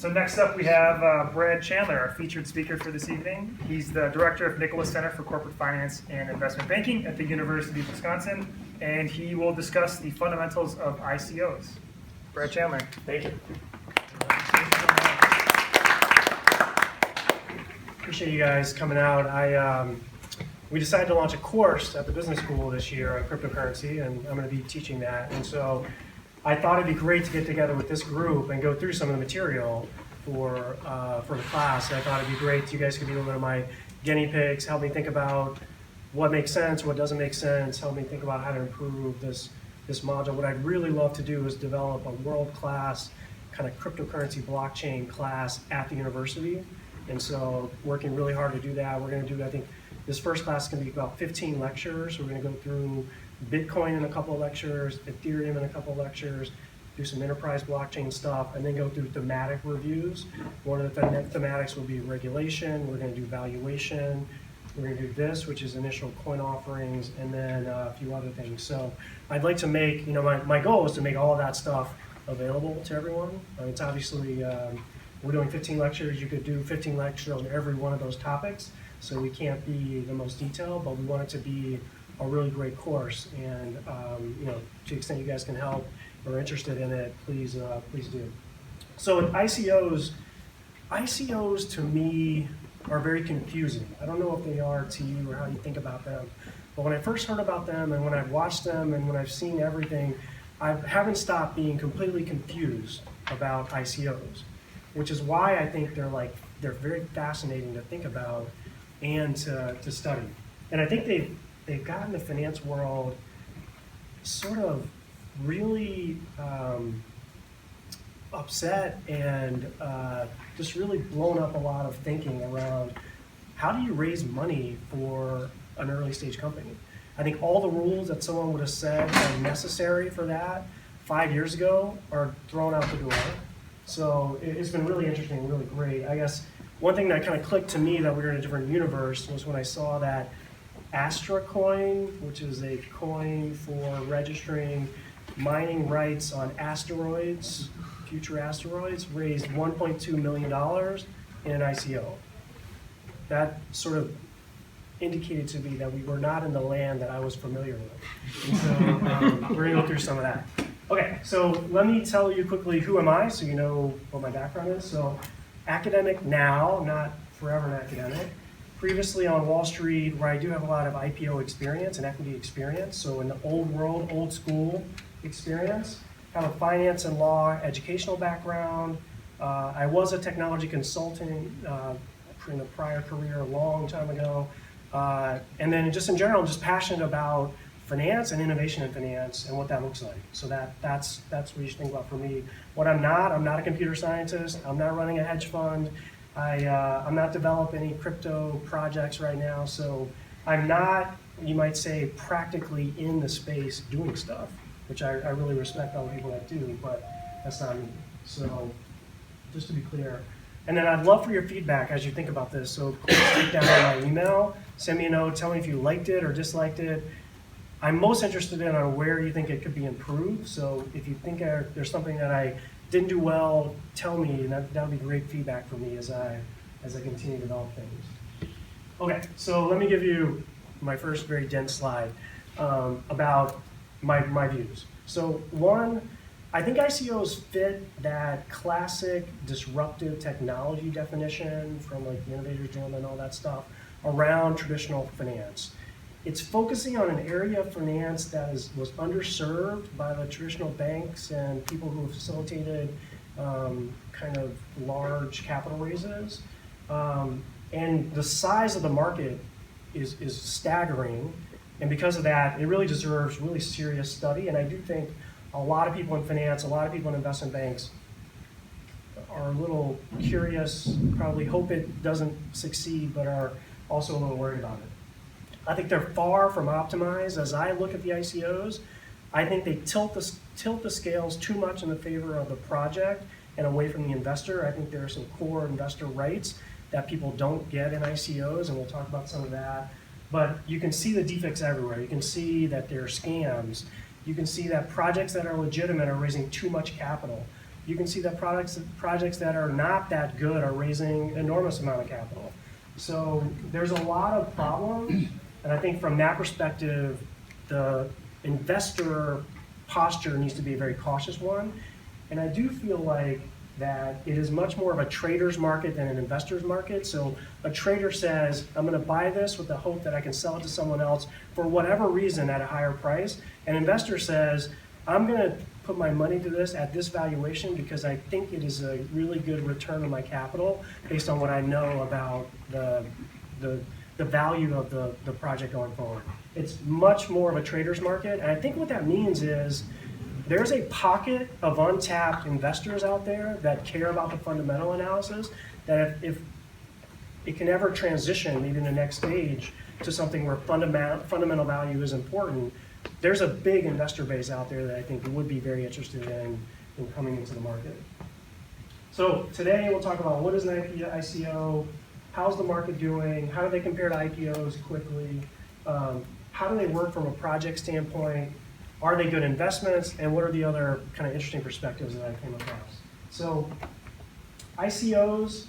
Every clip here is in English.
So next up we have Brad Chandler, our featured speaker for this evening. He's the director of Nicholas Center for Corporate Finance and Investment Banking at the University of Wisconsin, and he will discuss the fundamentals of ICOs. Brad Chandler. Thank you. Appreciate you guys coming out. We decided to launch a course at the business school this year on cryptocurrency, and I'm going to be teaching that. And so I thought it'd be great to get together with this group and go through some of the material for the class. And I thought it'd be great. You guys could be a little bit of my guinea pigs, help me think about what makes sense, what doesn't make sense, help me think about how to improve this module. What I'd really love to do is develop a world-class kind of cryptocurrency blockchain class at the university. And so working really hard to do that. We're going to do, I think, this first class is going to be about 15 lectures. We're going to go through Bitcoin in a couple of lectures, Ethereum in a couple of lectures, do some enterprise blockchain stuff, and then go through thematic reviews. One of the thematics will be regulation. We're going to do valuation. We're going to do this, which is initial coin offerings, and then a few other things. So I'd like to make, my goal is to make all of that stuff available to everyone. It's obviously, we're doing 15 lectures. You could do 15 lectures on every one of those topics. So we can't be the most detailed, but we want it to be a really great course. And to the extent you guys can help or are interested in it, please do. So with ICOs to me are very confusing. I don't know if they are to you or how you think about them. But when I first heard about them and when I've watched them and when I've seen everything, I haven't stopped being completely confused about ICOs, which is why I think they're very fascinating to think about and to study. And I think they've gotten the finance world sort of really upset and just really blown up a lot of thinking around how do you raise money for an early stage company. I think all the rules that someone would have said are necessary for that 5 years ago are thrown out the door. So it's been really interesting, really great. I guess one thing that kind of clicked to me that we were in a different universe was when I saw that Astra coin, which is a coin for registering mining rights on asteroids, future asteroids, raised $1.2 million in an ICO. That sort of indicated to me that we were not in the land that I was familiar with. And so we're going to go through some of that. Okay, so let me tell you quickly who am I so you know what my background is. So academic now, not forever an academic. Previously on Wall Street, where I do have a lot of IPO experience and equity experience, so in the old world, old school experience. Have a finance and law educational background. I was a technology consultant in a prior career a long time ago. And then just in general, I'm just passionate about finance and innovation in finance and what that looks like. So that's what you should think about for me. What I'm not a computer scientist. I'm not running a hedge fund. I'm not developing any crypto projects right now. So I'm not, you might say, practically in the space doing stuff, which I really respect all the people that do, but that's not me. So just to be clear. And then I'd love for your feedback as you think about this. So please take down my email, send me a note, tell me if you liked it or disliked it. I'm most interested in on where you think it could be improved. So if you think there's something that I didn't do well, tell me, and that would be great feedback for me as I continue to develop things. Okay, so let me give you my first very dense slide about my views. So one, I think ICOs fit that classic disruptive technology definition from like the Innovators Journal and all that stuff around traditional finance. It's focusing on an area of finance that was underserved by the traditional banks and people who have facilitated kind of large capital raises. And the size of the market is staggering. And because of that, it really deserves really serious study. And I do think a lot of people in finance, a lot of people in investment banks are a little curious, probably hope it doesn't succeed, but are also a little worried about it. I think they're far from optimized. As I look at the ICOs, I think they tilt the scales too much in the favor of the project and away from the investor. I think there are some core investor rights that people don't get in ICOs, and we'll talk about some of that. But you can see the defects everywhere. You can see that there are scams. You can see that projects that are legitimate are raising too much capital. you can see that projects that are not that good are raising enormous amount of capital. So there's a lot of problems, and I think from that perspective, the investor posture needs to be a very cautious one. And I do feel like that it is much more of a trader's market than an investor's market. So a trader says, I'm going to buy this with the hope that I can sell it to someone else for whatever reason at a higher price. An investor says, I'm going to put my money to this at this valuation because I think it is a really good return on my capital based on what I know about the value of the project going forward. It's much more of a trader's market. And I think what that means is there's a pocket of untapped investors out there that care about the fundamental analysis, that if it can ever transition, maybe in the next stage, to something where fundamental value is important, there's a big investor base out there that I think would be very interested in coming into the market. So today we'll talk about what is an ICO, how's the market doing, how do they compare to IPOs quickly, how do they work from a project standpoint, are they good investments, and what are the other kind of interesting perspectives that I came across. So ICOs,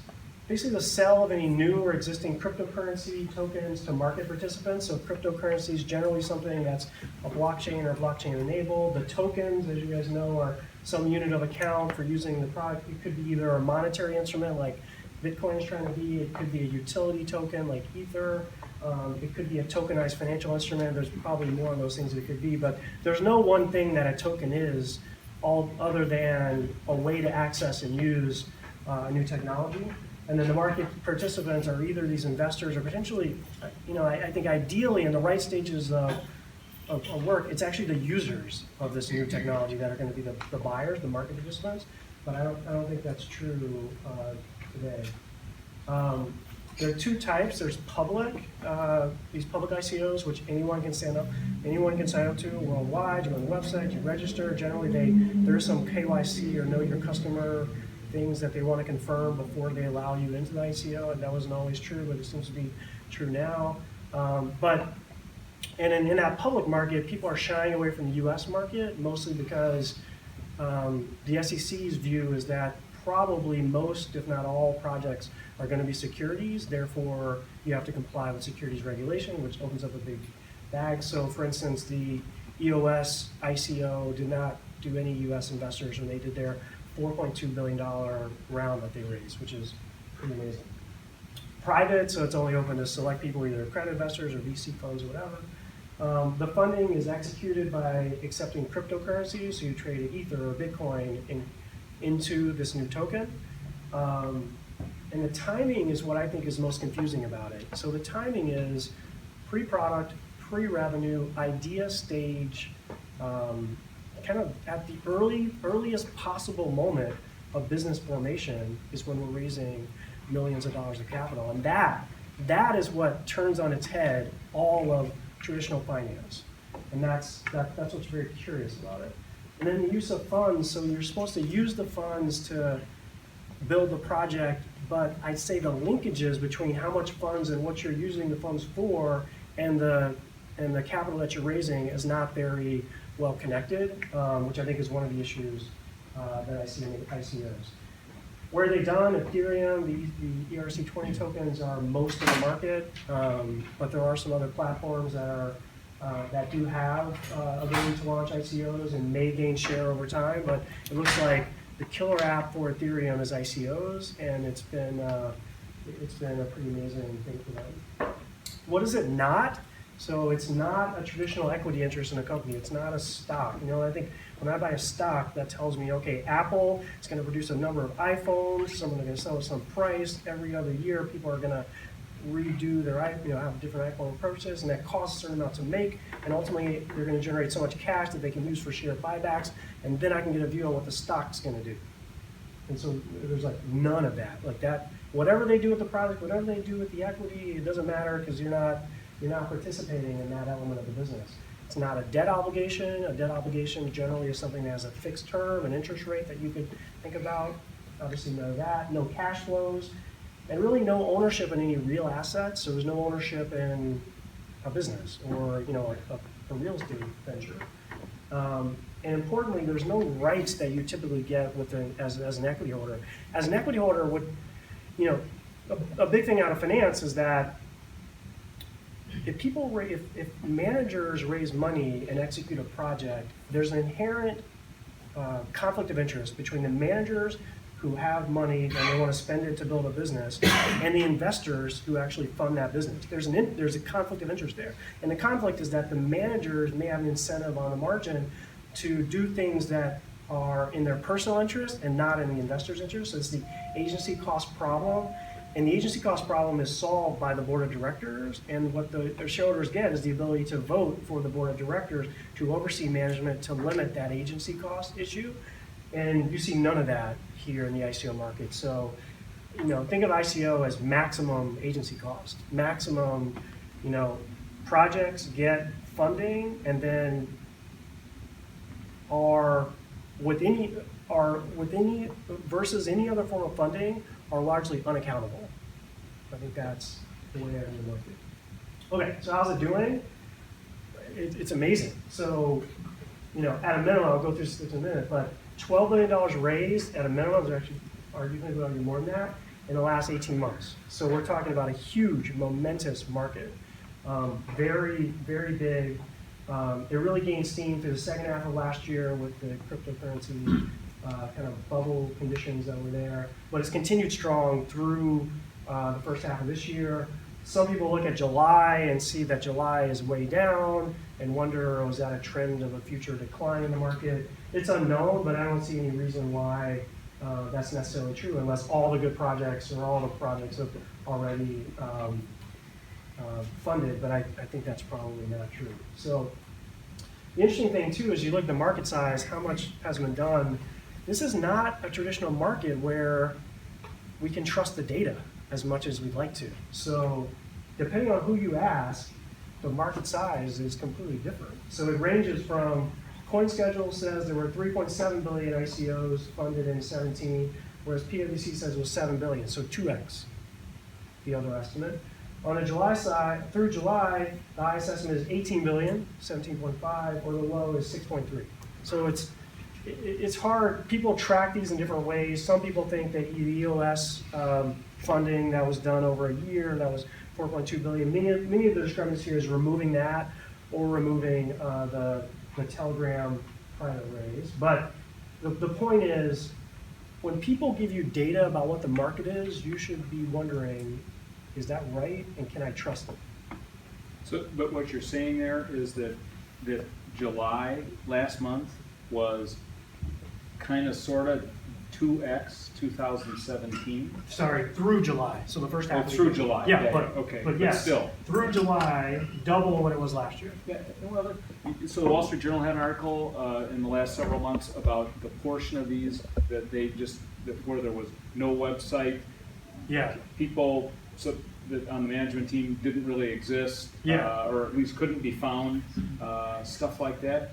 basically the sale of any new or existing cryptocurrency tokens to market participants. So cryptocurrency is generally something that's a blockchain or blockchain enabled. The tokens, as you guys know, are some unit of account for using the product. It could be either a monetary instrument like Bitcoin is trying to be, it could be a utility token like Ether, it could be a tokenized financial instrument. There's probably more of those things it could be, but there's no one thing that a token is all other than a way to access and use a new technology. And then the market participants are either these investors or potentially, I think ideally in the right stages of work, it's actually the users of this new technology that are going to be the buyers, the market participants. But I don't think that's true today. There are two types. There's public, these public ICOs, which anyone can sign up to worldwide. You go on the website, you register. Generally, there is some KYC or know your customer things that they want to confirm before they allow you into the ICO, and that wasn't always true, but it seems to be true now. And in that public market, people are shying away from the U.S. market, mostly because the SEC's view is that probably most, if not all, projects are going to be securities. Therefore, you have to comply with securities regulation, which opens up a big bag. So, for instance, the EOS ICO did not do any U.S. investors when they did their $4.2 billion round that they raised, which is pretty amazing. Private, so it's only open to select people, either accredited investors or VC funds or whatever. The funding is executed by accepting cryptocurrencies, so you trade an Ether or Bitcoin into this new token. And the timing is what I think is most confusing about it. So the timing is pre-product, pre-revenue, idea stage, kind of at the earliest possible moment of business formation is when we're raising millions of dollars of capital. And that is what turns on its head all of traditional finance. And that's what's very curious about it. And then the use of funds, so you're supposed to use the funds to build the project, but I'd say the linkages between how much funds and what you're using the funds for and the capital that you're raising is not very well connected, which I think is one of the issues that I see in the ICOs. Where are they done? Ethereum, the ERC20 tokens are most of the market, but there are some other platforms that do have ability to launch ICOs and may gain share over time, but it looks like the killer app for Ethereum is ICOs, and it's been a pretty amazing thing for them. What is it not? So it's not a traditional equity interest in a company. It's not a stock. I think when I buy a stock, that tells me, okay, Apple is going to produce a number of iPhones. Someone is going to sell at some price. Every other year, people are going to redo their, have different iPhone approaches, and that costs a certain amount to make. And ultimately, they're going to generate so much cash that they can use for share buybacks. And then I can get a view on what the stock's going to do. And so there's like none of that. Like that, whatever they do with the product, whatever they do with the equity, it doesn't matter because you're not participating in that element of the business. It's not a debt obligation. A debt obligation generally is something that has a fixed term, an interest rate that you could think about. Obviously none of that. No cash flows. And really no ownership in any real assets. So there's no ownership in a business or a real estate venture. And importantly, there's no rights that you typically get as an equity holder. As an equity holder, a big thing out of finance is that if managers raise money and execute a project, there's an inherent conflict of interest between the managers who have money and they want to spend it to build a business, and the investors who actually fund that business. There's a conflict of interest there. And the conflict is that the managers may have an incentive on the margin to do things that are in their personal interest and not in the investor's interest. So it's the agency cost problem. And the agency cost problem is solved by the board of directors, and what the shareholders get is the ability to vote for the board of directors to oversee management to limit that agency cost issue. And you see none of that here in the ICO market. So, think of ICO as maximum agency cost. Maximum, projects get funding and then are with any versus any other form of funding are largely unaccountable. I think that's the way I look at it. Okay, so how's it doing? It's amazing. So, at a minimum, I'll go through this in a minute, but $12 billion raised at a minimum, there's actually arguably going to be more than that, in the last 18 months. So we're talking about a huge, momentous market. Very, very big. It really gained steam through the second half of last year with the cryptocurrency kind of bubble conditions that were there. But it's continued strong through the first half of this year. Some people look at July and see that July is way down and wonder, is that a trend of a future decline in the market? It's unknown, but I don't see any reason why that's necessarily true unless all the good projects or all the projects have already funded, but I think that's probably not true. So the interesting thing too is you look at the market size, how much has been done. This is not a traditional market where we can trust the data as much as we'd like to. So depending on who you ask, the market size is completely different. So it ranges from, CoinSchedule says there were 3.7 billion ICOs funded in 17, whereas PwC says it was 7 billion, so 2x the other estimate. On the July side, through July, the highest estimate is 18 billion, 17.5, or the low is 6.3. So it's hard. People track these in different ways. Some people think that the EOS funding that was done over a year, that was 4.2 billion. Many of the discrepancies here is removing that or removing the Telegram private raise. But the point is, when people give you data about what the market is, you should be wondering, is that right, and can I trust it? So, but what you're saying there is that July last month was kind of sort of 2x 2017. Sorry, through July. So the first half. Oh, through July. Yeah, but yes, still through July, double what it was last year. Yeah, well, so the Wall Street Journal had an article in the last several months about the portion of these that where there was no website. Yeah. People that on the management team didn't really exist, yeah. Or at least couldn't be found, stuff like that.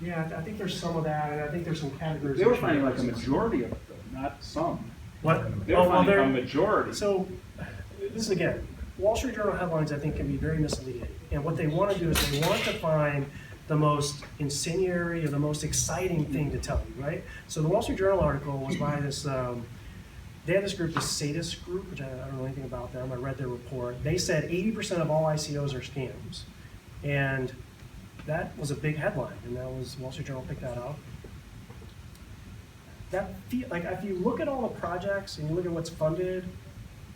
Yeah, I think there's some of that, and I think there's some categories. They were finding like a majority of it, though, not some. What? They were finding a majority. So, this is again, Wall Street Journal headlines I think can be very misleading. And what they want to do is they want to find the most incendiary or the most exciting thing to tell you, right? So the Wall Street Journal article was by this, they had this group, the Sadist Group, which I don't know anything about them. I read their report. They said 80% of all ICOs are scams. And that was a big headline, and that was Wall Street Journal picked that up. Like if you look at all the projects and you look at what's funded,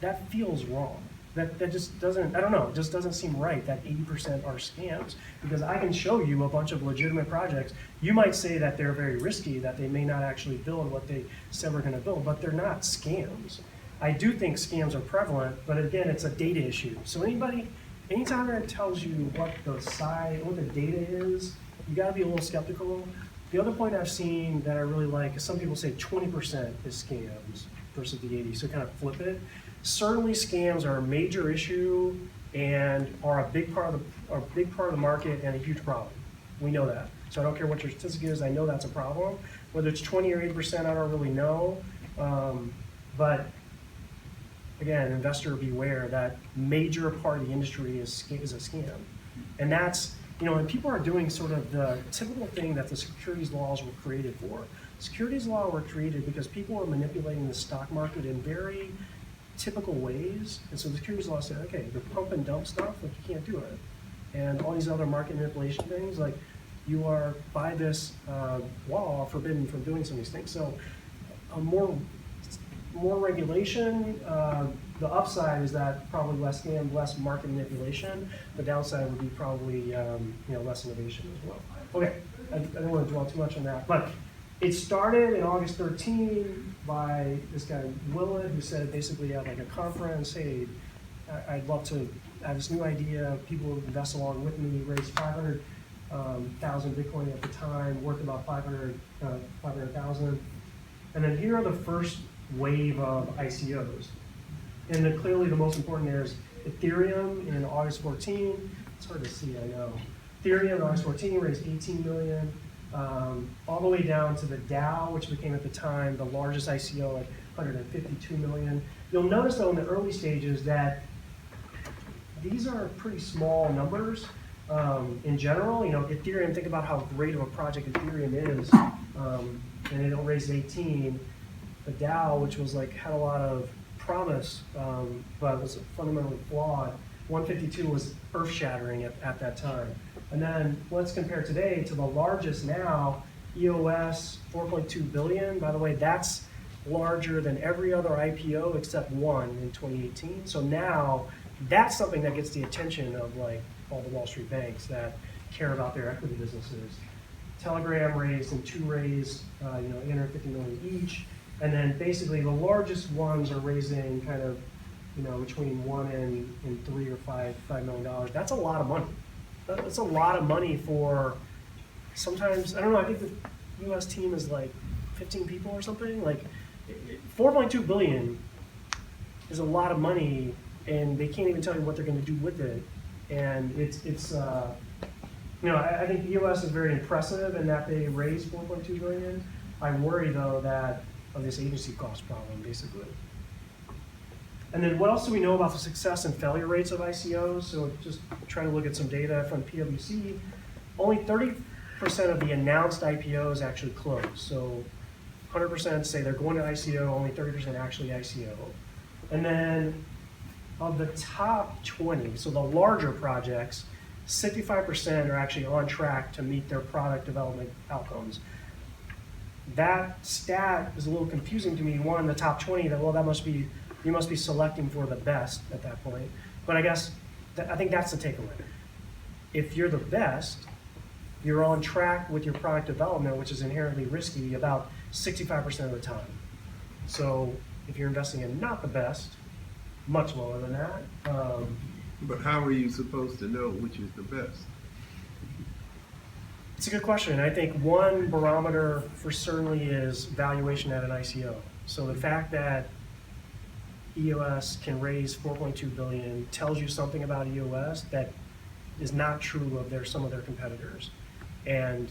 that feels wrong. That just doesn't, I don't know, it just doesn't seem right that 80% are scams, because I can show you a bunch of legitimate projects. You might say that they're very risky, that they may not actually build what they said we're gonna build, but they're not scams. I do think scams are prevalent, but again, it's a data issue. So anytime it tells you what the data is, you gotta be a little skeptical. The other point I've seen that I really like is some people say 20% is scams versus the 80, so kind of flip it. Certainly scams are a major issue and are a big part of the market and a huge problem. We know that. So I don't care what your statistic is, I know that's a problem. Whether it's 20 or 80%, I don't really know. But again, investor beware that major part of the industry is a scam. And that's and people are doing sort of the typical thing that the securities laws were created for. Securities law were created because people are manipulating the stock market in very typical ways, and so the securities law said, okay, the pump and dump stuff, like you can't do it. And all these other market manipulation things, like you are by this law forbidden from doing some of these things. So more regulation. The upside is that probably less scam, less market manipulation. The downside would be probably less innovation as well. Okay, I don't want to dwell too much on that, but it started in August 13 by this guy Willard, who said basically at like a conference, hey, I'd love to have this new idea. People would invest along with me. Raised 500,000 Bitcoin at the time, worth about 500,000. And then here are the first wave of ICOs. And clearly the most important there is Ethereum in August 14. It's hard to see, I know. Ethereum in August 14 raised 18 million, all the way down to the DAO, which became at the time the largest ICO at 152 million. You'll notice though in the early stages that these are pretty small numbers. In general, Ethereum, think about how great of a project Ethereum is, and it raised 18. The DAO, which was had a lot of promise, but was fundamentally flawed. 152 was earth-shattering at that time. And then let's compare today to the largest now, EOS, 4.2 billion. By the way, that's larger than every other IPO except one in 2018. So now that's something that gets the attention of all the Wall Street banks that care about their equity businesses. Telegram raised and two raised, 850 million each. And then basically the largest ones are raising kind of, between $1 and $3 or $5 million. That's a lot of money. That's a lot of money for sometimes, I don't know, I think the US team is 15 people or something. 4.2 billion is a lot of money, and they can't even tell you what they're going to do with it. And I think the US is very impressive in that they raised 4.2 billion. I worry though that of this agency cost problem, basically. And then what else do we know about the success and failure rates of ICOs? So just trying to look at some data from PwC. Only 30% of the announced IPOs actually close. So 100% say they're going to ICO, only 30% actually ICO. And then of the top 20, so the larger projects, 65% are actually on track to meet their product development outcomes. That stat is a little confusing to me. One, the top 20, that must be, you must be selecting for the best at that point. But I guess, I think that's the takeaway. If you're the best, you're on track with your product development, which is inherently risky, about 65% of the time. So if you're investing in not the best, much lower than that. But how are you supposed to know which is the best? It's a good question. I think one barometer for certainly is valuation at an ICO. So the fact that EOS can raise 4.2 billion tells you something about EOS that is not true of some of their competitors. And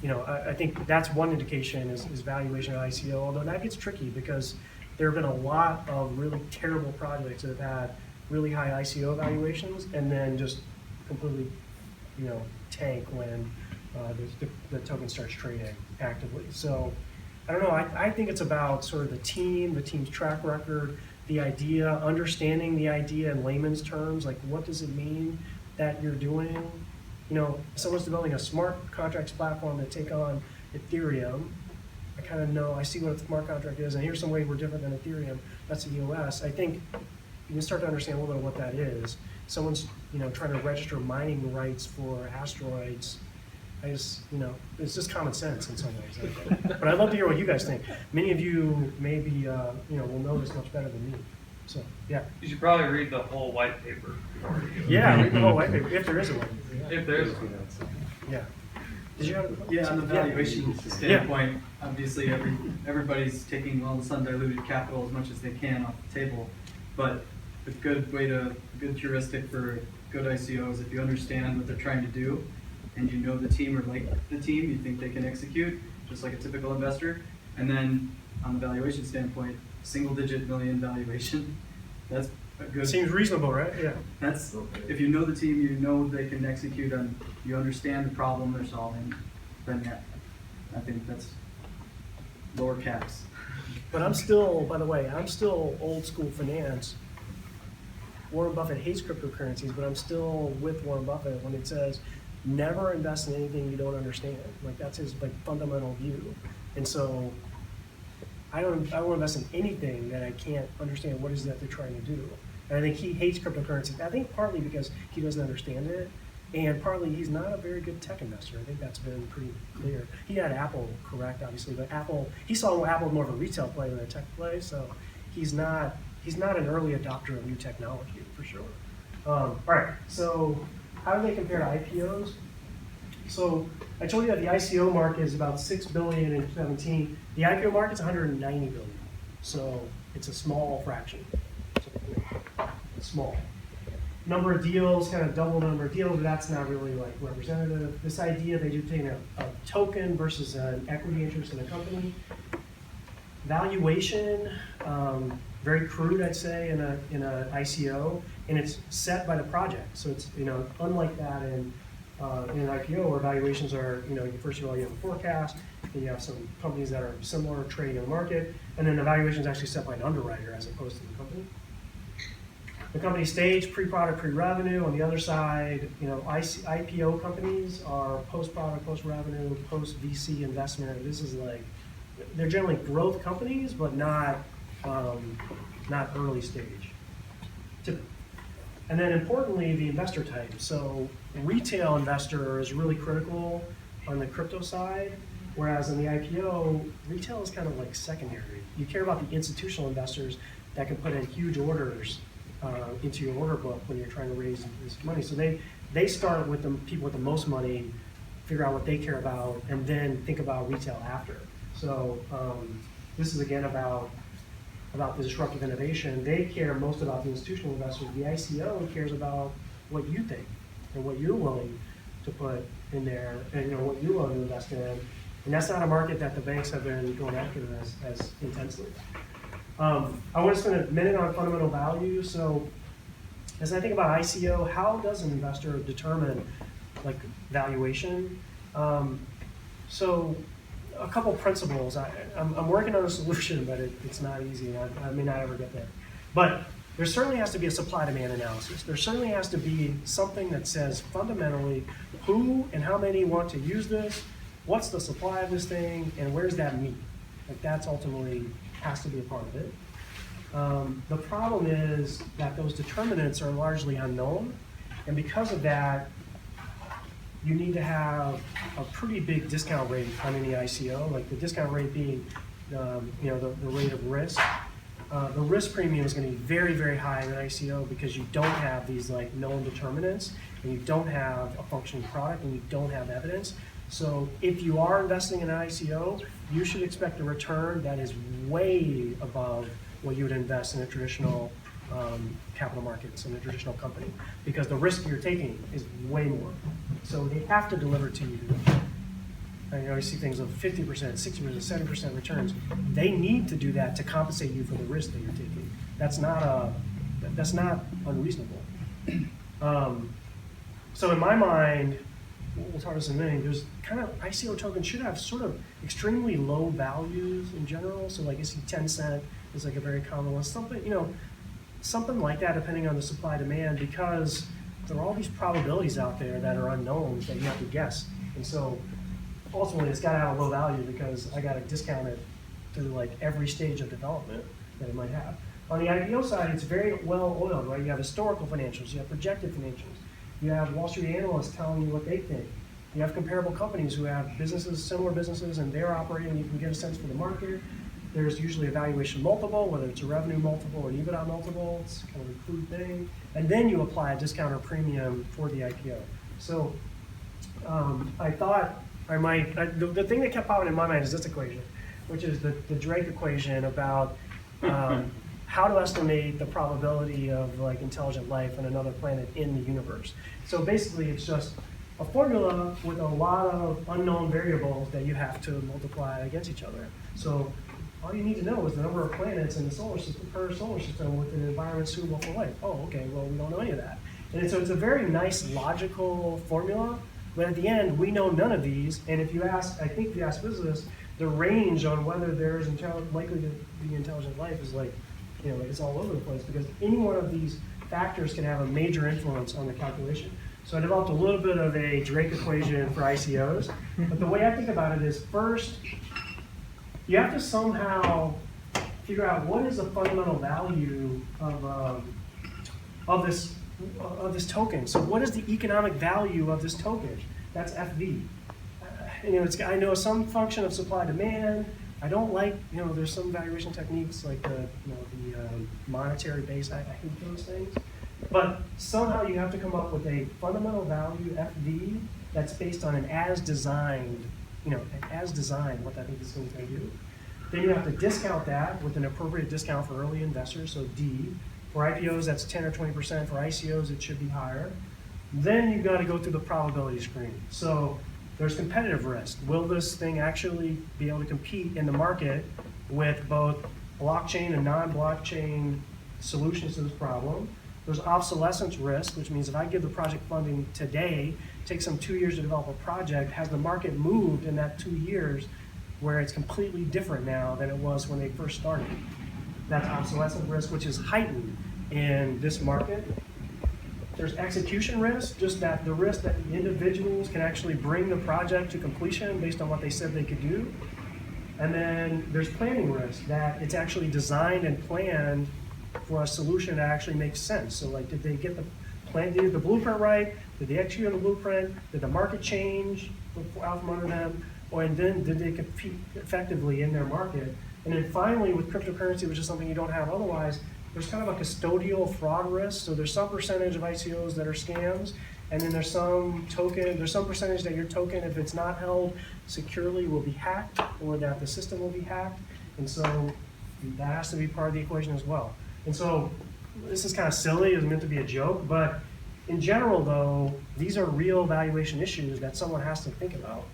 I think that's one indication is valuation at ICO, although that gets tricky because there have been a lot of really terrible projects that have had really high ICO valuations and then just completely tank when the token starts trading actively. So I don't know, I think it's about sort of the team's track record, the idea, understanding the idea in layman's terms, what does it mean that you're doing? Someone's developing a smart contracts platform to take on Ethereum. I kind of know, I see what a smart contract is, and here's some way we're different than Ethereum, that's EOS. I think you can start to understand a little bit of what that is. Someone's trying to register mining rights for asteroids. It's just common sense in some ways. I think. But I'd love to hear what you guys think. Many of you maybe will know this much better than me. So yeah. You should probably read the whole white paper before you. Yeah, read the whole white paper if there is a one. If there is one. Yeah. Did you have a Yeah, on the valuation standpoint, obviously everybody's taking all this undiluted capital as much as they can off the table. But a good heuristic for good ICOs, if you understand what they're trying to do and you know the team or like the team, you think they can execute, just like a typical investor. And then on the valuation standpoint, single-digit million valuation, that's a good. Seems reasonable, right? Yeah. That's, if you know the team, you know they can execute on, you understand the problem they're solving, then yeah, I think that's lower caps. But I'm still, by the way, I'm still old school finance. Warren Buffett hates cryptocurrencies, but I'm still with Warren Buffett when it says, never invest in anything you don't understand. Like that's his like fundamental view. And so I won't invest in anything that I can't understand what is that they're trying to do. And I think he hates cryptocurrencies. I think partly because he doesn't understand it, and partly he's not a very good tech investor. I think that's been pretty clear. He had Apple correct, obviously, but he saw Apple more of a retail play than a tech play, so he's not an early adopter of new technology, for sure. All right, so how do they compare to IPOs? So I told you that the ICO market is about $6 billion in 2017. The IPO market's $190 billion, so it's a small fraction. It's small. Number of deals, kind of double number of deals, but that's not really like representative. This idea they do take a token versus an equity interest in a company. Valuation, very crude, I'd say, in a ICO, and it's set by the project. So it's unlike that in an IPO where valuations are first of all you have a forecast, then you have some companies that are similar trading in the market, and then the valuation is actually set by an underwriter as opposed to the company. The company stage, pre-product, pre-revenue. On the other side, IPO companies are post-product, post-revenue, post-VC investment. This is like, they're generally growth companies, but not early stage. And then importantly, the investor type. So retail investor is really critical on the crypto side, whereas on the IPO, retail is kind of like secondary. You care about the institutional investors that can put in huge orders into your order book when you're trying to raise this money. So they start with the people with the most money, figure out what they care about, and then think about retail after. So this is again about the disruptive innovation. They care most about the institutional investors. The ICO cares about what you think and what you're willing to put in there, and what you're willing to invest in. And that's not a market that the banks have been going after as intensely. I want to spend a minute on fundamental value. So as I think about ICO, how does an investor determine like valuation? So a couple principles. I'm working on a solution, but it's not easy. I may not ever get there. But there certainly has to be a supply-demand analysis. There certainly has to be something that says fundamentally who and how many want to use this, what's the supply of this thing, and where's that meet? Like that's ultimately has to be a part of it. The problem is that those determinants are largely unknown, and because of that, you need to have a pretty big discount rate on any ICO, like the discount rate being the rate of risk. The risk premium is going to be very, very high in an ICO because you don't have these like known determinants, and you don't have a functioning product, and you don't have evidence. So if you are investing in an ICO, you should expect a return that is way above what you would invest in a traditional capital markets, in a traditional company, because the risk you're taking is way more. So they have to deliver to you. I see things of 50%, 60%, 70% returns. They need to do that to compensate you for the risk that you're taking. That's not unreasonable. So in my mind, we'll talk about this in a minute, there's kind of ICO tokens should have sort of extremely low values in general. So like you see 10 cent is like a very common one. Something like that depending on the supply demand, because there are all these probabilities out there that are unknown that you have to guess. And so ultimately it's got to have a low value because I got to discount it to like every stage of development that it might have. On the IPO side, it's very well oiled, right? You have historical financials, you have projected financials. You have Wall Street analysts telling you what they think. You have comparable companies who have businesses, similar businesses, and they're operating. You can get a sense for the market. There's usually a valuation multiple, whether it's a revenue multiple or an EBITDA multiple. It's kind of a crude thing. And then you apply a discount or premium for the IPO. So I thought I might, the thing that kept popping in my mind is this equation, which is the Drake equation about how to estimate the probability of like intelligent life on another planet in the universe. So basically it's just a formula with a lot of unknown variables that you have to multiply against each other. So all you need to know is the number of planets in the solar system per solar system with an environment suitable for life. Oh, okay, well, we don't know any of that. And so it's a very nice logical formula, but at the end, we know none of these. And if you ask, I think if you ask physicists, the range on whether there's likely to be intelligent life is like, it's all over the place, because any one of these factors can have a major influence on the calculation. So I developed a little bit of a Drake equation for ICOs, but the way I think about it is, first, you have to somehow figure out what is the fundamental value of this token. So what is the economic value of this token? That's FV. I know some function of supply demand. I don't like, there's some valuation techniques like the monetary base. I hate those things. But somehow you have to come up with a fundamental value, FV, that's based on an as designed, what I think this thing's going to do. Then you have to discount that with an appropriate discount for early investors, so D. For IPOs, that's 10 or 20%. For ICOs, it should be higher. Then you've got to go through the probability screen. So there's competitive risk. Will this thing actually be able to compete in the market with both blockchain and non-blockchain solutions to this problem? There's obsolescence risk, which means if I give the project funding today, it takes them 2 years to develop a project, has the market moved in that 2 years where it's completely different now than it was when they first started? That's obsolescence risk, which is heightened in this market. There's execution risk, just that the risk that the individuals can actually bring the project to completion based on what they said they could do. And then there's planning risk, that it's actually designed and planned for a solution that actually makes sense. So like, did they get the plan, did the blueprint right? Did they execute on the blueprint? Did the market change out from under them? Or and then did they compete effectively in their market? And then finally, with cryptocurrency, which is something you don't have otherwise, there's kind of a custodial fraud risk. So there's some percentage of ICOs that are scams, and then there's some percentage that your token, if it's not held securely, will be hacked, or that the system will be hacked. And so that has to be part of the equation as well. And so this is kind of silly, it's meant to be a joke, but in general though, these are real valuation issues that someone has to think about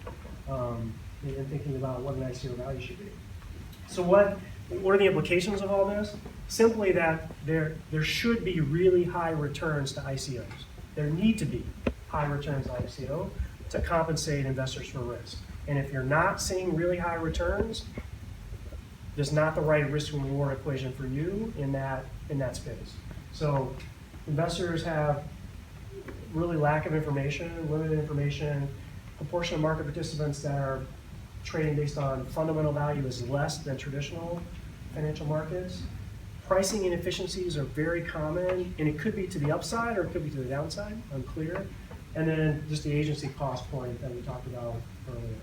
in thinking about what an ICO value should be. So what are the implications of all this? Simply that there should be really high returns to ICOs. There need to be high returns to ICO to compensate investors for risk. And if you're not seeing really high returns, there's not the right risk and reward equation for you in that space. So investors have really lack of information, limited information. Proportion of market participants that are trading based on fundamental value is less than traditional financial markets. Pricing inefficiencies are very common, and it could be to the upside or it could be to the downside, unclear. And then just the agency cost point that we talked about earlier.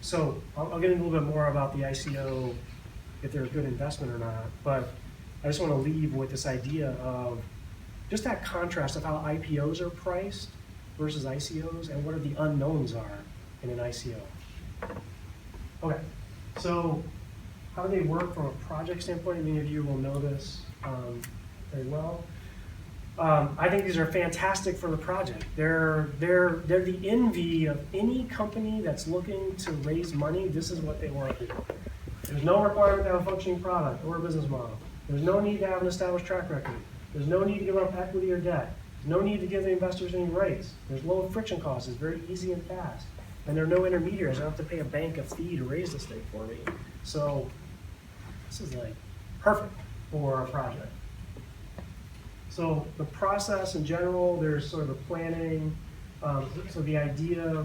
So I'll get into a little bit more about the ICO, if they're a good investment or not, but I just want to leave with this idea of just that contrast of how IPOs are priced versus ICOs and what are the unknowns are in an ICO. Okay, so how do they work from a project standpoint? Many of you will know this very well. I think these are fantastic for the project. They're the envy of any company that's looking to raise money. This is what they want to do. There's no requirement to have a functioning product or a business model. There's no need to have an established track record. There's no need to give up equity or debt. There's no need to give the investors any rights. There's low friction costs. It's very easy and fast. And there are no intermediaries. I don't have to pay a bank a fee to raise this thing for me. So this is like perfect for a project. So the process in general, there's sort of the planning. So the idea,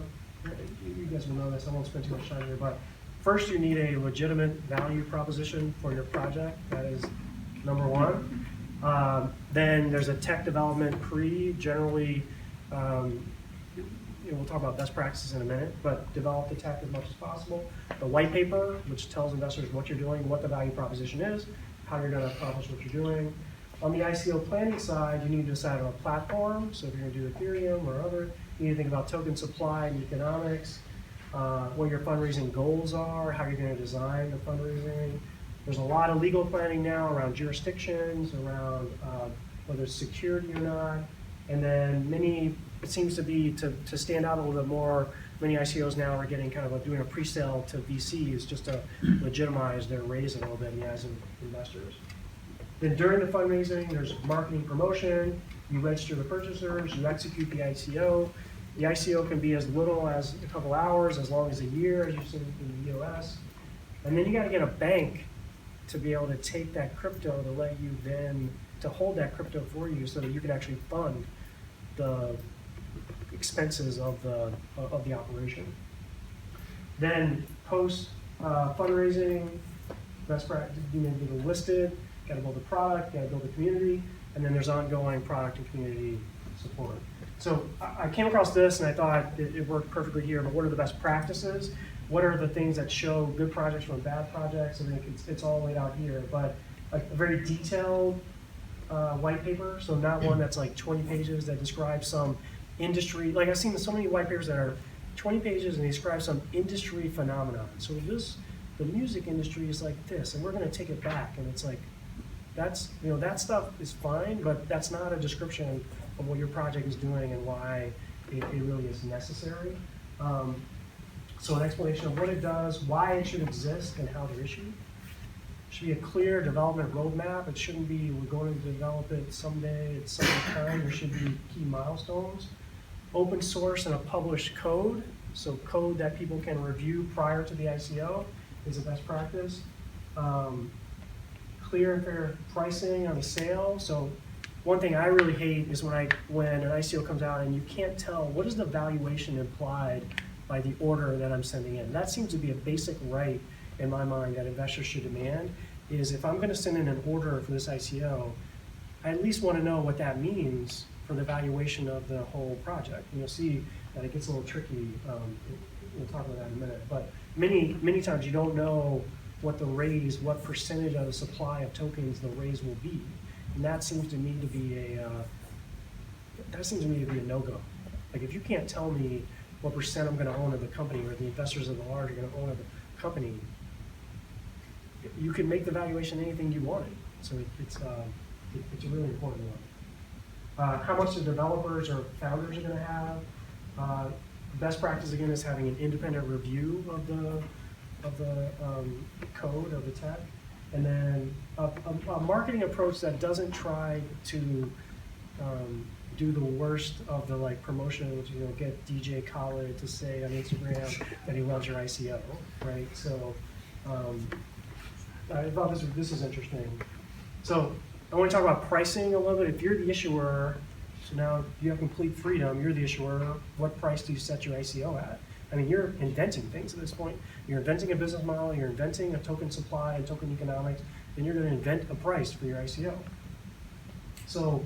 you guys will know this, I won't spend too much time here, but first you need a legitimate value proposition for your project. That is number one. Then there's a tech development generally, we'll talk about best practices in a minute, but develop the tech as much as possible. The white paper, which tells investors what you're doing, what the value proposition is, how you're going to accomplish what you're doing. On the ICO planning side, you need to decide on a platform. So if you're going to do Ethereum or other, you need to think about token supply and economics, what your fundraising goals are, how you're going to design the fundraising. There's a lot of legal planning now around jurisdictions, around whether it's security or not. And then many it seems to be, to stand out a little bit more, many ICOs now are getting kind of doing a pre-sale to VCs just to legitimize their raise a little bit in the eyes of investors. Then during the fundraising, there's marketing promotion, you register the purchasers, you execute the ICO. The ICO can be as little as a couple hours, as long as a year, as you've seen in the EOS. And then you gotta get a bank to be able to take that crypto to let you then, to hold that crypto for you so that you can actually fund the expenses of the operation. Then post fundraising, best practice, you need to be listed, gotta build a product, gotta build a community, and then there's ongoing product and community support. So I came across this and I thought it worked perfectly here, but what are the best practices? What are the things that show good projects from bad projects? I think it's all laid out here, but a very detailed white paper, so not one that's like 20 pages that describes some industry. Like I've seen so many white papers that are 20 pages and they describe some industry phenomenon. So the music industry is like this, and we're gonna take it back, and it's like, that's, that stuff is fine, but that's not a description of what your project is doing and why it really is necessary. So an explanation of what it does, why it should exist, and how they're issued. Should be a clear development roadmap. It shouldn't be, we're going to develop it someday at some time. There should be key milestones. Open source and a published code. So code that people can review prior to the ICO is the best practice. Clear and fair pricing on the sale. So one thing I really hate is when an ICO comes out and you can't tell what is the valuation implied by the order that I'm sending in. That seems to be a basic right in my mind that investors should demand, is if I'm gonna send in an order for this ICO, I at least wanna know what that means for the valuation of the whole project. And you'll see that it gets a little tricky, we'll talk about that in a minute, but many times you don't know what the raise, what percentage of the supply of tokens the raise will be. And that seems to me to be a no-go. Like if you can't tell me what percent I'm gonna own of the company, or the investors of the large are gonna own of the company, you can make the valuation anything you want. So it's a really important one. How much the developers or founders are gonna have. Best practice again is having an independent review of the code of the tech, and then a marketing approach that doesn't try to do the worst of the promotion, which get DJ Khaled to say on Instagram that he loves your ICO, right? So I thought this is interesting. So I want to talk about pricing a little bit. If you're the issuer, so now you have complete freedom, you're the issuer, what price do you set your ICO at? I mean, you're inventing things at this point. You're inventing a business model, you're inventing a token supply and token economics, and you're going to invent a price for your ICO. So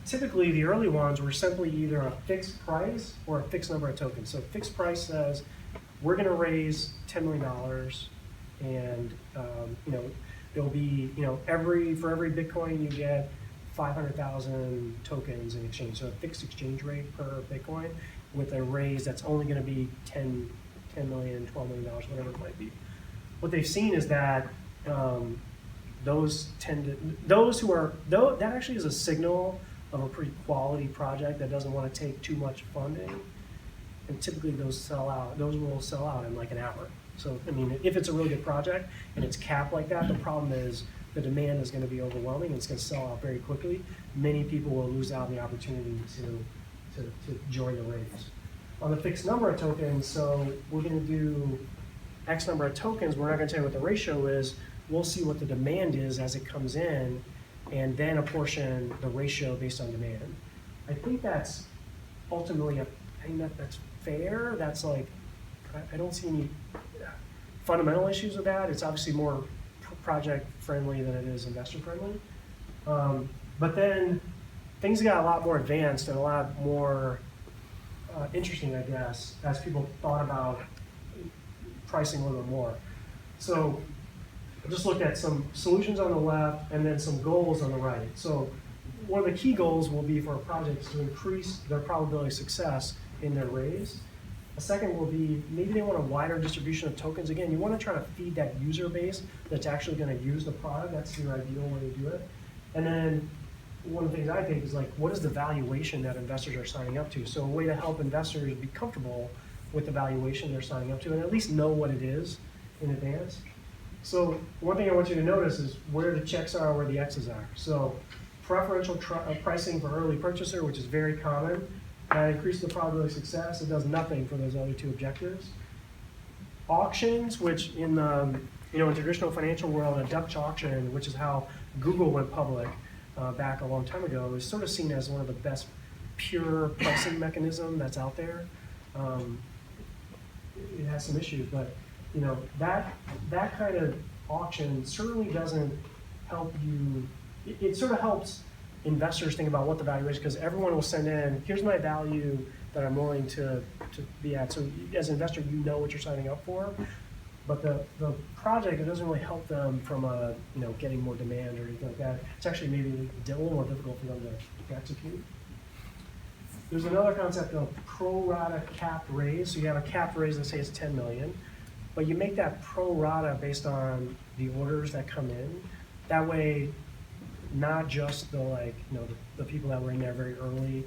typically the early ones were simply either a fixed price or a fixed number of tokens. So fixed price says, we're going to raise $10 million, and there'll be, for every Bitcoin you get 500,000 tokens in exchange. So a fixed exchange rate per Bitcoin with a raise that's only going to be $10 million, $12 million, whatever it might be. What they've seen is that that actually is a signal of a pretty quality project that doesn't want to take too much funding, and typically those will sell out in like an hour. So I mean, if it's a really good project and it's capped like that, the problem is the demand is going to be overwhelming and it's going to sell out very quickly. Many people will lose out on the opportunity to join the raise. On the fixed number of tokens, so we're going to do X number of tokens. We're not going to tell you what the ratio is. We'll see what the demand is as it comes in, and then apportion the ratio based on demand. I think that's ultimately that's fair. That's like, I don't see any fundamental issues with that. It's obviously more project friendly than it is investor friendly. But then things got a lot more advanced and a lot more interesting, I guess, as people thought about pricing a little bit more. So I just looked at some solutions on the left and then some goals on the right. So one of the key goals will be for a project is to increase their probability of success in their raise. A second will be, maybe they want a wider distribution of tokens. Again, you want to try to feed that user base that's actually going to use the product. That's your ideal way to do it. And then one of the things I think is like, what is the valuation that investors are signing up to? So a way to help investors be comfortable with the valuation they're signing up to and at least know what it is in advance. So one thing I want you to notice is where the checks are, where the X's are. So preferential pricing for early purchaser, which is very common, that increases the probability of success. It does nothing for those other two objectives. Auctions, which in the in traditional financial world, a Dutch auction, which is how Google went public back a long time ago, is sort of seen as one of the best pure pricing mechanism that's out there. It has some issues, but that kind of auction certainly doesn't help you. It sort of helps investors think about what the valuation, because everyone will send in, here's my value that I'm willing to be at. So as an investor, you know what you're signing up for. But the project, it doesn't really help them from getting more demand or anything like that. It's actually maybe a little more difficult for them to execute. There's another concept of pro rata capped raise. So you have a capped raise, let's say it's 10 million, but you make that pro rata based on the orders that come in. That way, not just the people that were in there very early,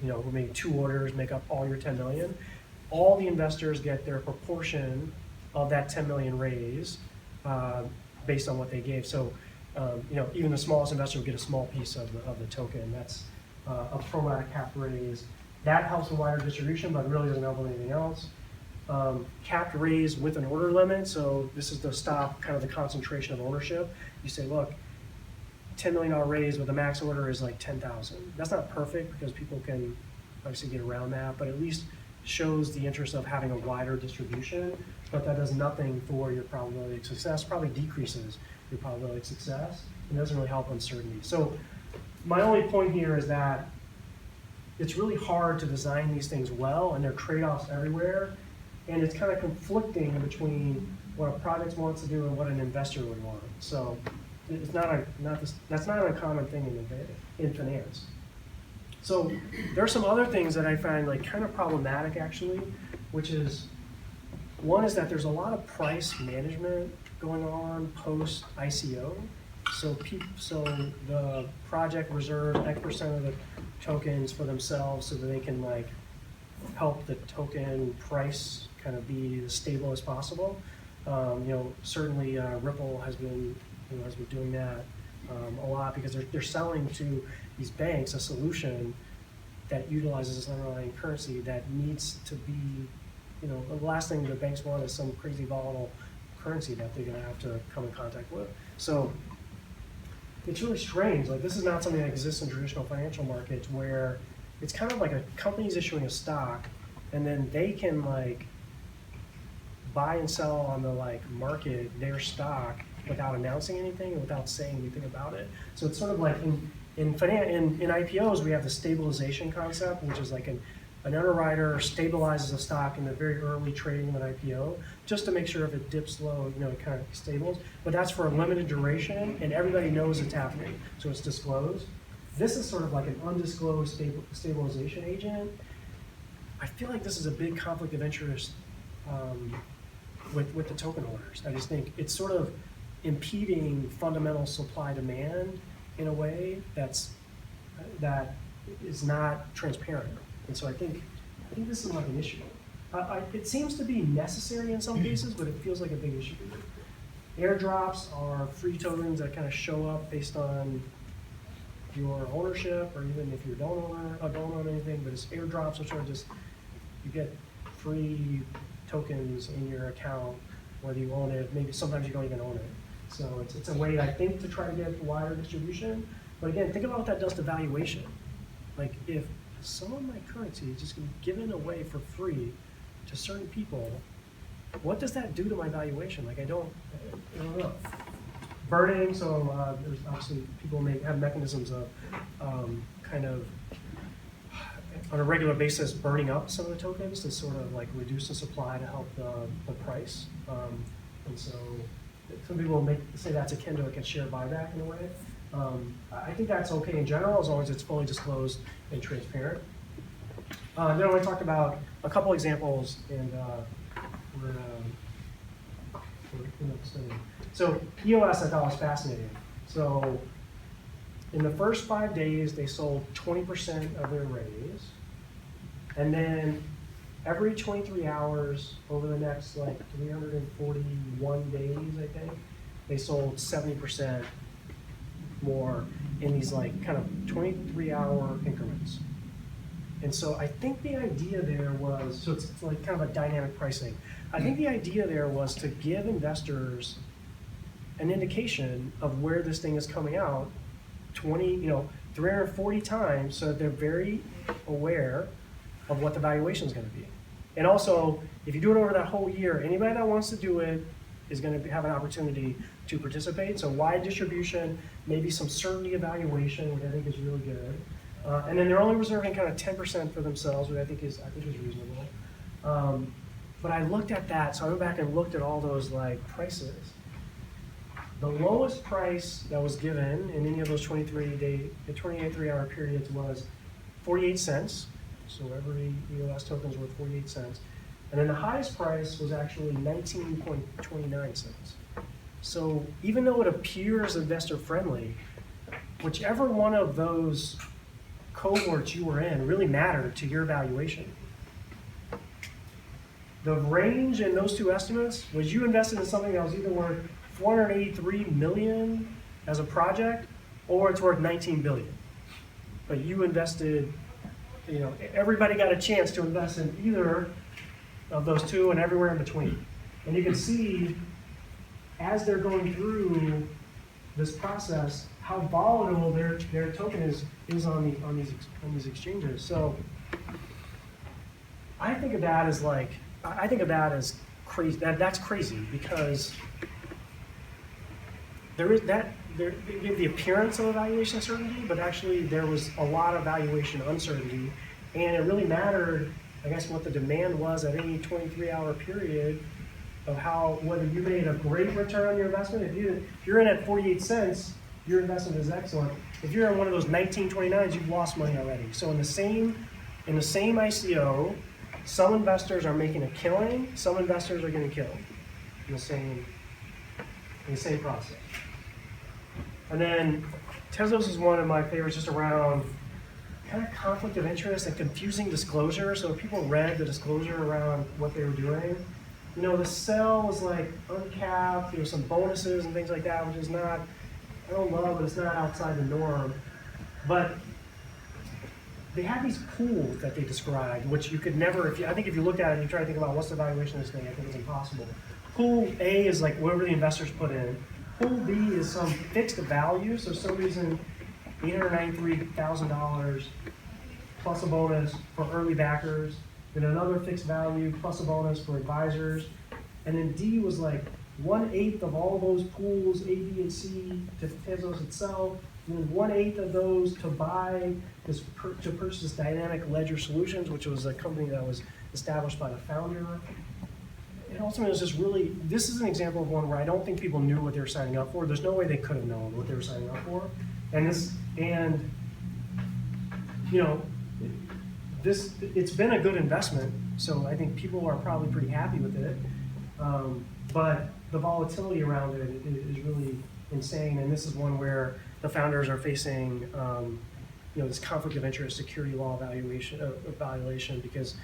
who made 2 orders make up all your 10 million. All the investors get their proportion of that 10 million raise based on what they gave. So, even the smallest investor will get a small piece of the token. That's a pro rata cap raise. That helps with wider distribution, but really doesn't help with anything else. Capped raise with an order limit. So this is to stop kind of the concentration of ownership. You say, look, $10 million raise with a max order is like 10,000. That's not perfect because people can obviously get around that, but at least shows the interest of having a wider distribution, but that does nothing for your probability of success, probably decreases your probability of success, and doesn't really help uncertainty. So my only point here is that it's really hard to design these things well, and there are trade-offs everywhere, and it's kind of conflicting between what a project wants to do and what an investor would want. So it's that's not an uncommon thing in finance. So there are some other things that I find kind of problematic actually, which is, one is that there's a lot of price management going on post ICO. So the project reserves X% of the tokens for themselves so that they can help the token price kind of be as stable as possible. Certainly Ripple has been doing that a lot because they're selling to these banks a solution that utilizes this underlying currency that needs to be, the last thing the banks want is some crazy volatile currency that they're going to have to come in contact with. So it's really strange. This is not something that exists in traditional financial markets where it's kind of like a company's issuing a stock and then they can buy and sell on the market their stock without announcing anything and without saying anything about it. So it's sort of like in IPOs, we have the stabilization concept, which is an underwriter stabilizes a stock in the very early trading of an IPO, just to make sure if it dips low, it kind of stables. But that's for a limited duration, and everybody knows it's happening, so it's disclosed. This is sort of like an undisclosed stabilization agent. I feel like this is a big conflict of interest with the token holders. I just think it's sort of impeding fundamental supply-demand in a way that is not transparent. And so I think this is an issue. It seems to be necessary in some cases, but it feels like a big issue. Airdrops are free tokens that kind of show up based on your ownership, or even if you don't own anything, but it's airdrops, which are just, you get free tokens in your account, whether you own it, maybe sometimes you don't even own it. So it's a way, I think, to try to get wider distribution. But again, think about what that does to valuation. If some of my currency is just given away for free to certain people, what does that do to my valuation? I don't know. Burning, so there's obviously people have mechanisms of kind of on a regular basis burning up some of the tokens to sort of reduce the supply to help the price. And so some people say that's akin to a share buyback in a way. I think that's okay in general as long as it's fully disclosed and transparent. Then I talked about a couple examples, and we're so EOS I thought was fascinating. So in the first 5 days, they sold 20% of their raise. And then every 23 hours over the next like 341 days, I think, they sold 70% more in these like kind of 23-hour increments. And so I think the idea there was, so it's like kind of a dynamic pricing. I think the idea there was to give investors an indication of where this thing is coming out 340 times, so that they're very aware of what the valuation is going to be. And also, if you do it over that whole year, anybody that wants to do it is going to have an opportunity to participate. So wide distribution, maybe some certainty of valuation, which I think is really good. And then they're only reserving kind of 10% for themselves, which I think is reasonable. But I looked at that, so I went back and looked at all those like prices. The lowest price that was given in any of those 23-hour periods was 48 cents. So every EOS token is worth 48 cents. And then the highest price was actually 19.29 cents. So even though it appears investor friendly, whichever one of those cohorts you were in really mattered to your valuation. The range in those two estimates was you invested in something that was either worth 483 million as a project, or it's worth 19 billion. But you invested, everybody got a chance to invest in either of those two and everywhere in between. And you can see, as they're going through this process, how volatile their token is on these exchanges. So I think of that as crazy. That's crazy because they gave the appearance of a valuation certainty, but actually there was a lot of valuation uncertainty, and it really mattered, I guess, what the demand was at any 23-hour period of whether you made a great return on your investment. If you're in at 48 cents, your investment is excellent. If you're in one of those 1929s, you've lost money already. So in the same ICO, some investors are making a killing, some investors are getting killed in the same process. And then Tezos is one of my favorites, just around kind of conflict of interest and confusing disclosure. So if people read the disclosure around what they were doing, the sell was like uncapped, there was some bonuses and things like that, which is not, I don't love, but it's not outside the norm. But they had these pools that they described, which you could never, I think if you looked at it and you try to think about what's the valuation of this thing, I think it's impossible. Pool A is like whatever the investors put in. Pool B is some fixed value, so some reason $893,000 plus a bonus for early backers, then another fixed value plus a bonus for advisors, and then D was like 1/8 of all those pools, A, B, and C, to Tezos itself, and then 1/8 of those to purchase this Dynamic Ledger Solutions, which was a company that was established by the founder. And ultimately, it was just this is an example of one where I don't think people knew what they were signing up for. There's no way they could have known what they were signing up for. It's been a good investment, so I think people are probably pretty happy with it. But the volatility around it is really insane, and this is one where the founders are facing this conflict of interest, security law evaluation, because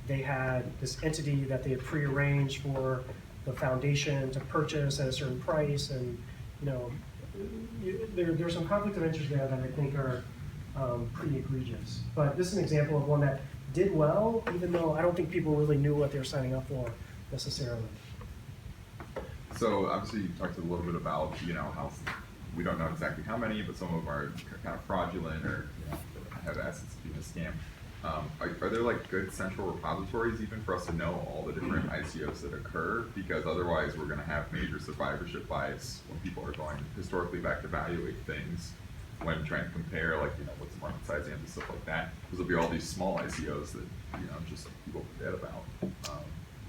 they had this entity that they had prearranged for the foundation to purchase at a certain price, and there's some conflict of interest there that I think are pretty egregious. But this is an example of one that did well, even though I don't think people really knew what they were signing up for necessarily. So obviously you talked a little bit about how we don't know exactly how many, but some of them are kind of fraudulent or have assets being a scam. Are there like good central repositories even for us to know all the different ICOs that occur? Because otherwise we're going to have major survivorship bias when people are going historically back to evaluate things when trying to compare what's the market size and stuff like that. Because there'll be all these small ICOs that just people forget about.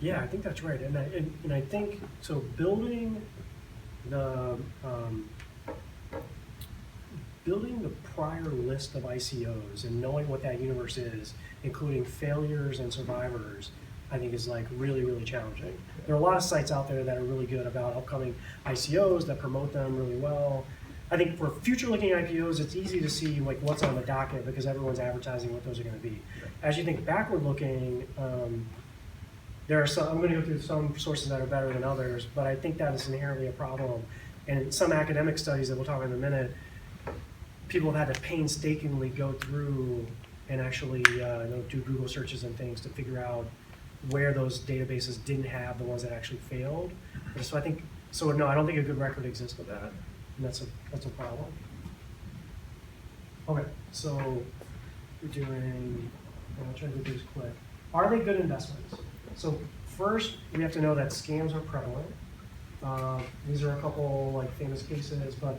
Yeah, I think that's right, and I think so. Building the prior list of ICOs and knowing what that universe is, including failures and survivors, I think is like really, really challenging. There are a lot of sites out there that are really good about upcoming ICOs that promote them really well, I think for future-looking IPOs, it's easy to see like what's on the docket because everyone's advertising what those are going to be. As you think backward-looking, there are some. I'm going to go through some sources that are better than others, but I think that is inherently a problem. And in some academic studies that we'll talk about in a minute, people have had to painstakingly go through and actually do Google searches and things to figure out where those databases didn't have the ones that actually failed. And so I think, no, I don't think a good record exists with that, and that's a problem. Okay, so we're doing, I'll try to do this quick. Are they good investments? So first, we have to know that scams are prevalent. These are a couple like famous cases, but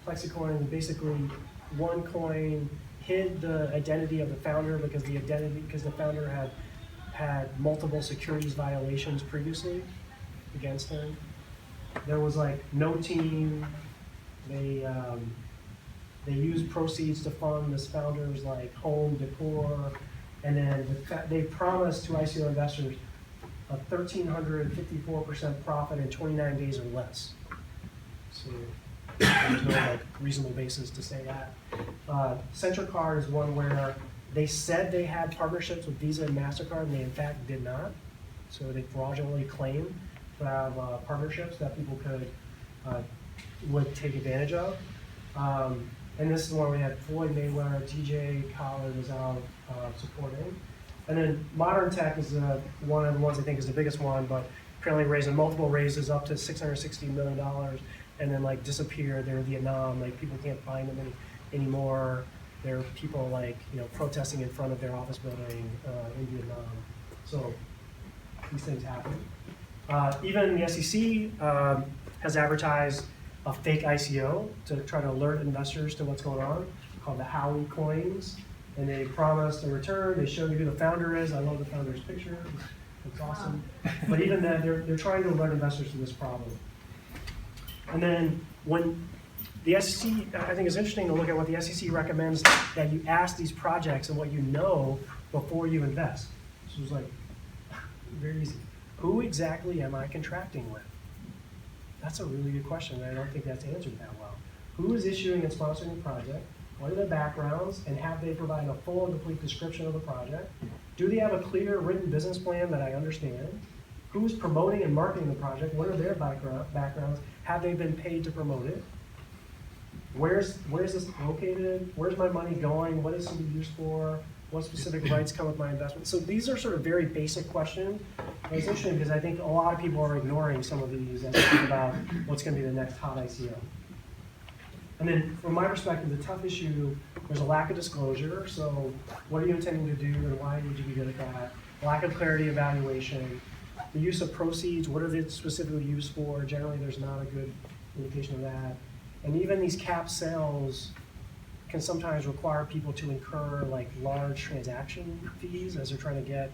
Plexicoin, basically one coin hid the identity of the founder because the founder had multiple securities violations previously against him. There was like no team. They used proceeds to fund this founder's like home decor, and then they promised to ICO investors a 1,354% profit in 29 days or less. So there's no like reasonable basis to say that. Centricard is one where they said they had partnerships with Visa and MasterCard, and they in fact did not. So they fraudulently claimed to have partnerships that people would take advantage of. And this is one we had Floyd Mayweather, TJ Collins was out supporting. And then Modern Tech is one of the ones I think is the biggest one, but apparently raising multiple raises up to $660 million, and then like disappear. They're in Vietnam, like people can't find them anymore. There are people like protesting in front of their office building in Vietnam. So these things happen. Even the SEC has advertised a fake ICO to try to alert investors to what's going on, called the Howie coins. And they promised a return. They show you who the founder is. I love the founder's picture. It's awesome. But even then, they're trying to alert investors to this problem. And then when the SEC, I think it's interesting to look at what the SEC recommends that you ask these projects and what you know before you invest. So it's like very easy. Who exactly am I contracting with? That's a really good question, and I don't think that's answered that well. Who is issuing and sponsoring the project? What are their backgrounds, and have they provided a full and complete description of the project? Do they have a clear written business plan that I understand? Who's promoting and marketing the project? What are their backgrounds? Have they been paid to promote it? Where's this located? Where's my money going? What is it to be used for? What specific rights come with my investment? So these are sort of very basic questions. And it's interesting because I think a lot of people are ignoring some of these as they think about what's going to be the next hot ICO. And then from my perspective, the tough issue, there's a lack of disclosure. So what are you intending to do and why would you be good at that? Lack of clarity evaluation. The use of proceeds, what are they specifically used for? Generally, there's not a good indication of that. And even these cap sales can sometimes require people to incur like large transaction fees as they're trying to get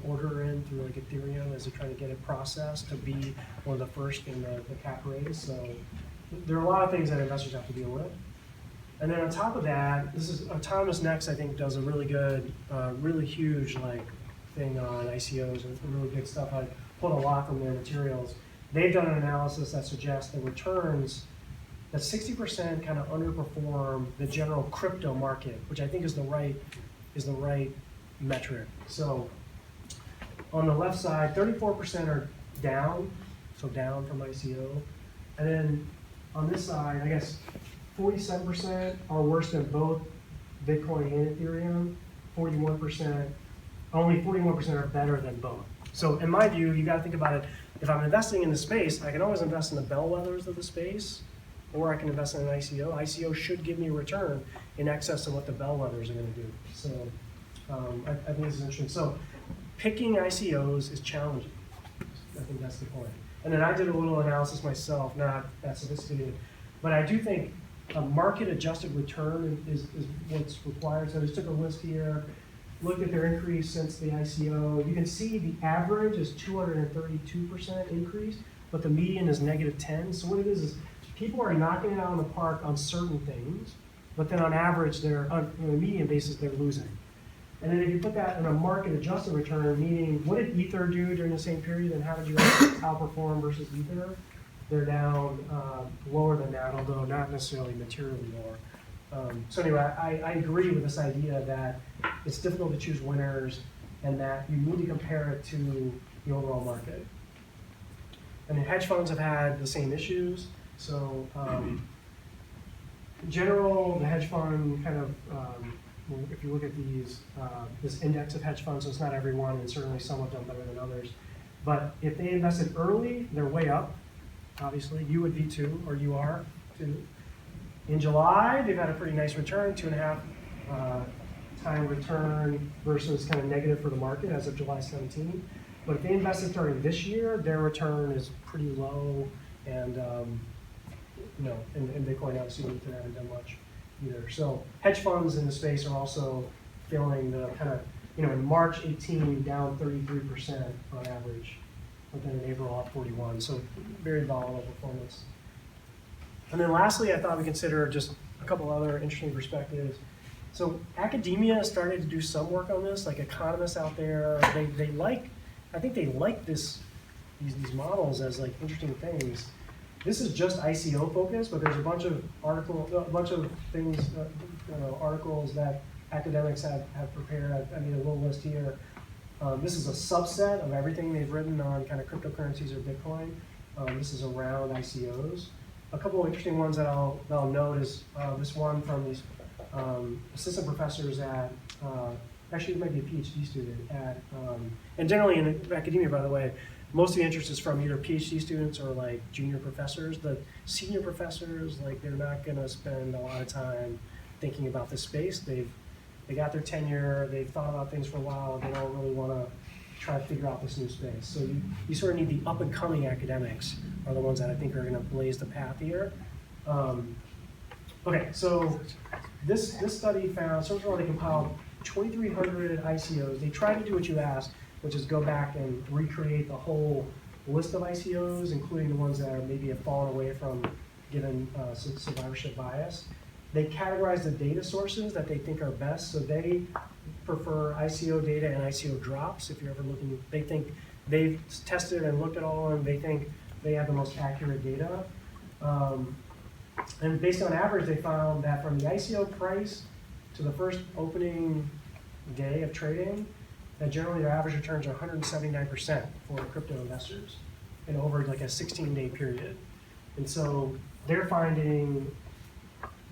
order in through like Ethereum, as they're trying to get it processed to be one of the first in the cap raise. So there are a lot of things that investors have to deal with. And then on top of that, this is Autonomous Next, I think, does a really good, really huge like thing on ICOs and really good stuff. I pulled a lot from their materials. They've done an analysis that suggests the returns that 60% kind of underperform the general crypto market, which I think is the right metric. So on the left side, 34% are down, so down from ICO, and then on this side, I guess 47% are worse than both Bitcoin and Ethereum. 41%, only 41% are better than both. So in my view, you got to think about it. If I'm investing in the space, I can always invest in the bellwethers of the space, or I can invest in an ICO. ICO should give me a return in excess of what the bellwethers are going to do. So I think this is interesting. So picking ICOs is challenging. I think that's the point. And then I did a little analysis myself, not that sophisticated, but I do think a market-adjusted return is what's required. So I just took a list here, looked at their increase since the ICO. You can see the average is 232% increase, but the median is -10. So what it is people are knocking it out of the park on certain things, but then on average, on a median basis, they're losing. And then if you put that in a market-adjusted return, meaning what did Ether do during the same period, and how did you outperform versus Ether? they're down lower than that, although not necessarily materially lower. So anyway, I agree with this idea that it's difficult to choose winners and that you need to compare it to the overall market. And the hedge funds have had the same issues. So in general, the hedge fund kind of, if you look at these, this index of hedge funds, so it's not everyone, and certainly some have done better than others. But if they invested early, they're way up. Obviously, you would be too, or you are too. In July, they've had a pretty nice return, 2.5 time return versus kind of negative for the market as of July 17. But if they invested starting this year, their return is pretty low, and and Bitcoin obviously they haven't done much either. So hedge funds in the space are also feeling the kind of, in March 18 down 33% on average, but then in April up 41. So very volatile performance. And then lastly, I thought we consider just a couple other interesting perspectives. So academia started to do some work on this, like economists out there, I think they like these models as like interesting things. This is just ICO focused, but there's a bunch of articles that academics have prepared. I made a little list here. This is a subset of everything they've written on kind of cryptocurrencies or Bitcoin. This is around ICOs. A couple of interesting ones that I'll note is this one from these assistant professors at, actually it might be a PhD student at, and generally in academia, by the way, most of the interest is from either PhD students or like junior professors. The senior professors, like they're not gonna spend a lot of time thinking about this space. They got their tenure, they've thought about things for a while, they don't really wanna try to figure out this new space. So you sort of need the up and coming academics are the ones that I think are gonna blaze the path here. Okay, so this study found, so far they compiled 2,300 ICOs. They tried to do what you asked, which is go back and recreate the whole list of ICOs, including the ones that maybe have fallen away from given survivorship bias. They categorize the data sources that they think are best. So they prefer ICO data and ICO drops. If you're ever looking, they think they've tested and looked at all of them. They think they have the most accurate data. And based on average, they found that from the ICO price to the first opening day of trading, that generally their average returns are 179% for crypto investors in over like a 16-day period. And so they're finding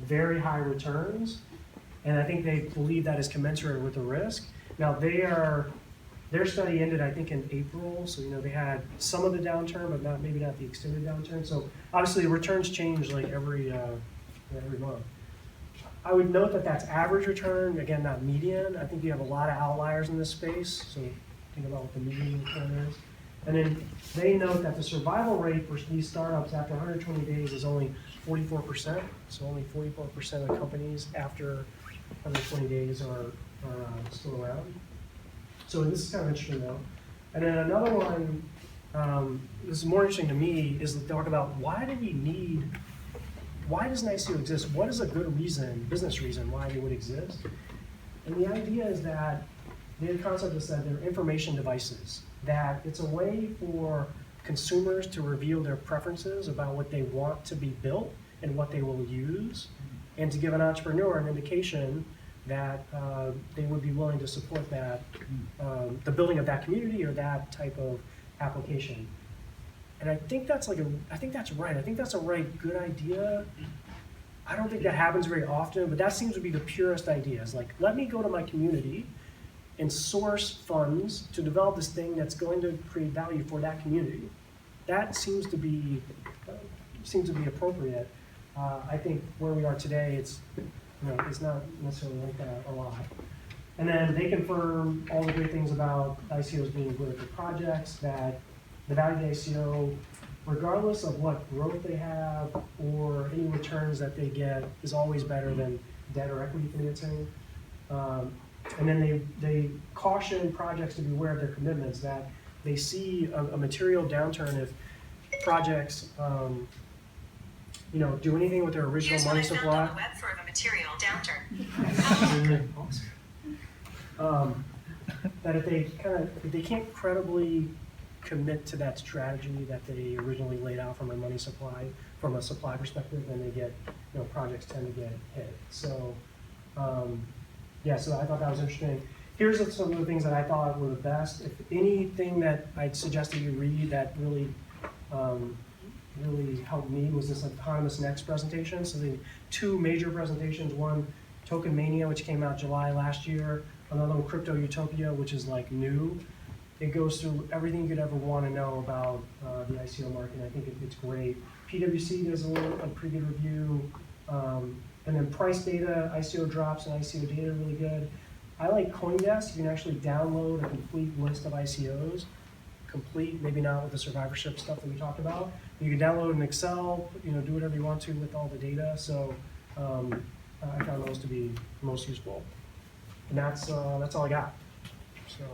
very high returns, and I think they believe that is commensurate with the risk. Now their study ended, I think, in April, so they had some of the downturn, but maybe not the extended downturn. So obviously returns change like every month. I would note that that's average return, again, not median. I think you have a lot of outliers in this space, so think about what the median return is. And then they note that the survival rate for these startups after 120 days is only 44%. So only 44% of companies after 120 days are still around. So this is kind of interesting though. And then another one, this is more interesting to me, is to talk about why does an ICO exist? What is a good reason, business reason, why they would exist? And the idea is that the concept is that they're information devices, that it's a way for consumers to reveal their preferences about what they want to be built and what they will use, and to give an entrepreneur an indication that they would be willing to support that, the building of that community or that type of application. And I think that's right. I think that's a good idea. I don't think that happens very often, but that seems to be the purest idea. It's like, let me go to my community and source funds to develop this thing that's going to create value for that community. That seems to be appropriate. I think where we are today, it's not necessarily like that a lot. And then they confirm all the great things about ICOs being good for projects, that the value of the ICO, regardless of what growth they have or any returns that they get, is always better than debt or equity financing. And then they caution projects to be aware of their commitments, that they see a material downturn if projects do anything with their original money supply. Here's what I found on the web for a material downturn. That if they can't credibly commit to that strategy that they originally laid out from a supply perspective, then they get, projects tend to get hit. So, yeah, so I thought that was interesting. Here's some of the things that I thought were the best. If anything that I'd suggest that you read that really, really helped me was this Autonomous Next presentation. So the two major presentations, one Token Mania, which came out July last year, another one Crypto Utopia, which is like new. It goes through everything you could ever want to know about the ICO market. I think it's great. PwC does a pretty good review. And then price data, ICO drops and ICO data are really good. I like CoinDesk. You can actually download a complete list of ICOs. Complete, maybe not with the survivorship stuff that we talked about. You can download an Excel, do whatever you want to with all the data. So I found those to be most useful. And that's all I got. So.